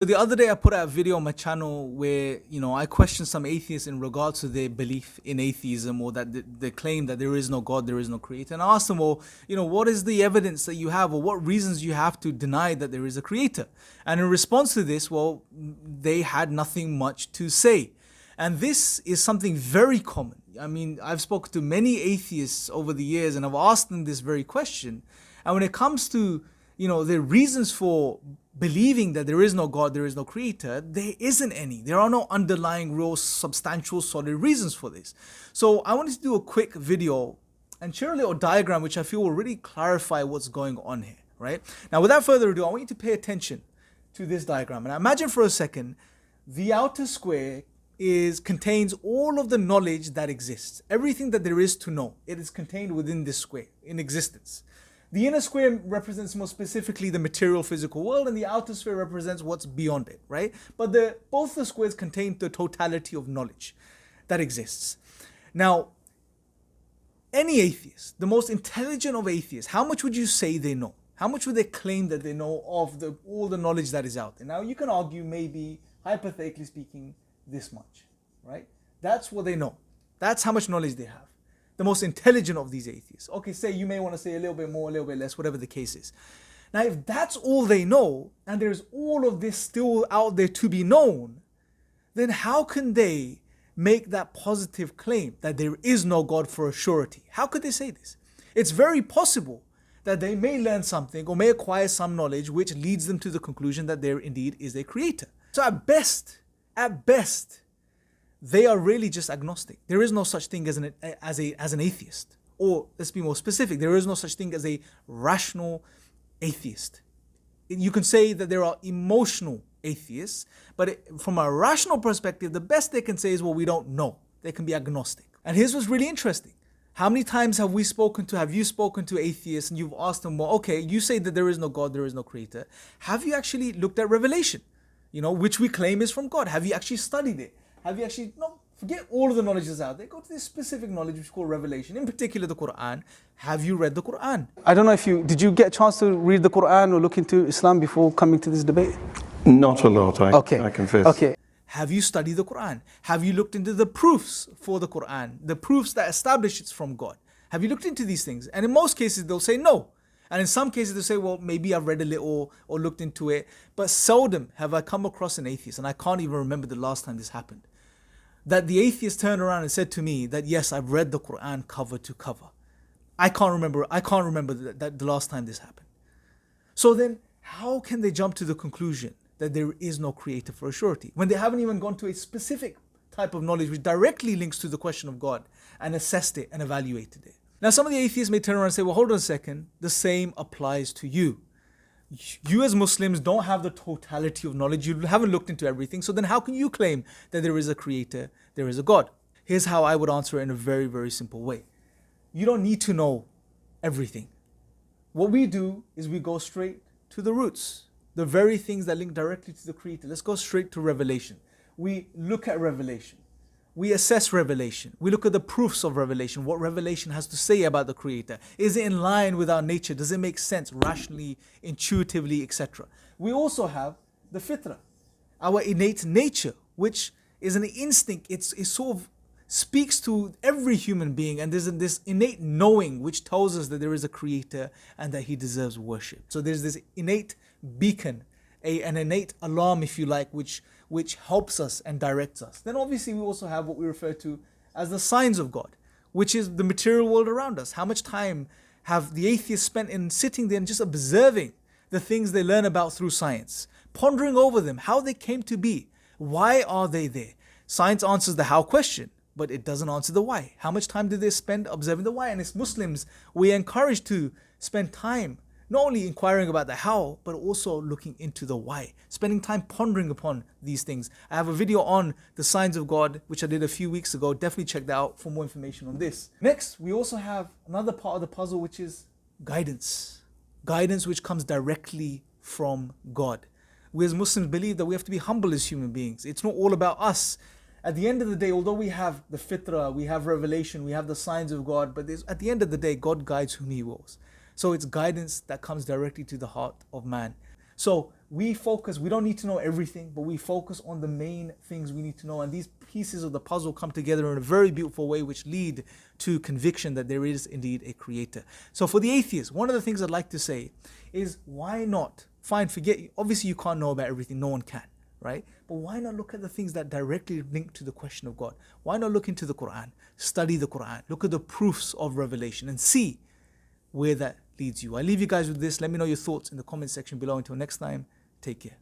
The other day I put out a video on my channel where, I questioned some atheists in regards to their belief in atheism, or that they claim that there is no God, there is no creator. And I asked them, well, what is the evidence that you have, or what reasons you have to deny that there is a creator? And in response to this, well, they had nothing much to say. And this is something very common. I mean, I've spoken to many atheists over the years and I've asked them this very question. And when it comes to, the reasons for believing that there is no God, there is no creator, there isn't any. There are no underlying, real, substantial, solid reasons for this. So I wanted to do a quick video and share a little diagram which I feel will really clarify what's going on here, right? Now, without further ado, I want you to pay attention to this diagram. And imagine for a second, the outer square contains all of the knowledge that exists. Everything that there is to know, it is contained within this square in existence. The inner square represents more specifically the material physical world, and the outer sphere represents what's beyond it, right? But both the squares contain the totality of knowledge that exists. Now, any atheist, the most intelligent of atheists, how much would you say they know? How much would they claim that they know of all the knowledge that is out there? Now, you can argue maybe, hypothetically speaking, this much, right? That's what they know. That's how much knowledge they have. The most intelligent of these atheists. Okay, say you may want to say a little bit more, a little bit less, whatever the case is. Now, if that's all they know, and there's all of this still out there to be known, then how can they make that positive claim that there is no God for a surety? How could they say this? It's very possible that they may learn something or may acquire some knowledge which leads them to the conclusion that there indeed is a creator. So at best, they are really just agnostic. There is no such thing as an atheist. Or let's be more specific, there is no such thing as a rational atheist. You can say that there are emotional atheists, but from a rational perspective, the best they can say is, well, we don't know. They can be agnostic. And here's what's really interesting. How many times have you spoken to atheists and you've asked them, well, okay, you say that there is no God, there is no creator. Have you actually looked at Revelation? Which we claim is from God. Have you actually studied it? Have you actually, forget all of the knowledge that's out there. Go to this specific knowledge which is called Revelation, in particular the Quran. Have you read the Quran? I don't know if did you get a chance to read the Quran or look into Islam before coming to this debate? Not a lot, I confess. Okay. Have you studied the Quran? Have you looked into the proofs for the Quran? The proofs that establish it's from God? Have you looked into these things? And in most cases, they'll say no. And in some cases, they'll say, well, maybe I've read a little or looked into it. But seldom have I come across an atheist, and I can't even remember the last time this happened, that the atheist turned around and said to me that, yes, I've read the Quran cover to cover. I can't remember that the last time this happened. So then, how can they jump to the conclusion that there is no creator for a surety when they haven't even gone to a specific type of knowledge which directly links to the question of God and assessed it and evaluated it? Now, some of the atheists may turn around and say, well, hold on a second, the same applies to you. You as Muslims don't have the totality of knowledge. You haven't looked into everything. So then how can you claim that there is a creator, there is a God? Here's how I would answer it in a very, very simple way. You don't need to know everything. What we do is we go straight to the roots, the very things that link directly to the creator. Let's go straight to Revelation. We look at Revelation. We assess Revelation. We look at the proofs of Revelation, what Revelation has to say about the Creator. Is it in line with our nature? Does it make sense rationally, intuitively, etc.? We also have the fitrah, our innate nature, which is an instinct. It sort of speaks to every human being, and there's this innate knowing which tells us that there is a Creator and that He deserves worship. So there's this innate beacon, an innate alarm, if you like, which helps us and directs us. Then obviously we also have what we refer to as the signs of God, which is the material world around us. How much time have the atheists spent in sitting there and just observing the things they learn about through science, pondering over them, how they came to be, why are they there? Science answers the how question, but it doesn't answer the why. How much time do they spend observing the why? And as Muslims, we are encouraged to spend time not only inquiring about the how, but also looking into the why, spending time pondering upon these things. I have a video on the signs of God, which I did a few weeks ago. Definitely check that out for more information on this. Next, we also have another part of the puzzle, which is guidance. Guidance which comes directly from God. We as Muslims believe that we have to be humble as human beings. It's not all about us. At the end of the day, although we have the fitrah, we have revelation, we have the signs of God, but at the end of the day, God guides whom He wills. So it's guidance that comes directly to the heart of man. So we don't need to know everything, but we focus on the main things we need to know. And these pieces of the puzzle come together in a very beautiful way, which lead to conviction that there is indeed a creator. So for the atheist, one of the things I'd like to say is, why not obviously you can't know about everything, no one can, right? But why not look at the things that directly link to the question of God? Why not look into the Quran, study the Quran, look at the proofs of revelation and see where that leads you. I leave you guys with this. Let me know your thoughts in the comment section below. Until next time, take care.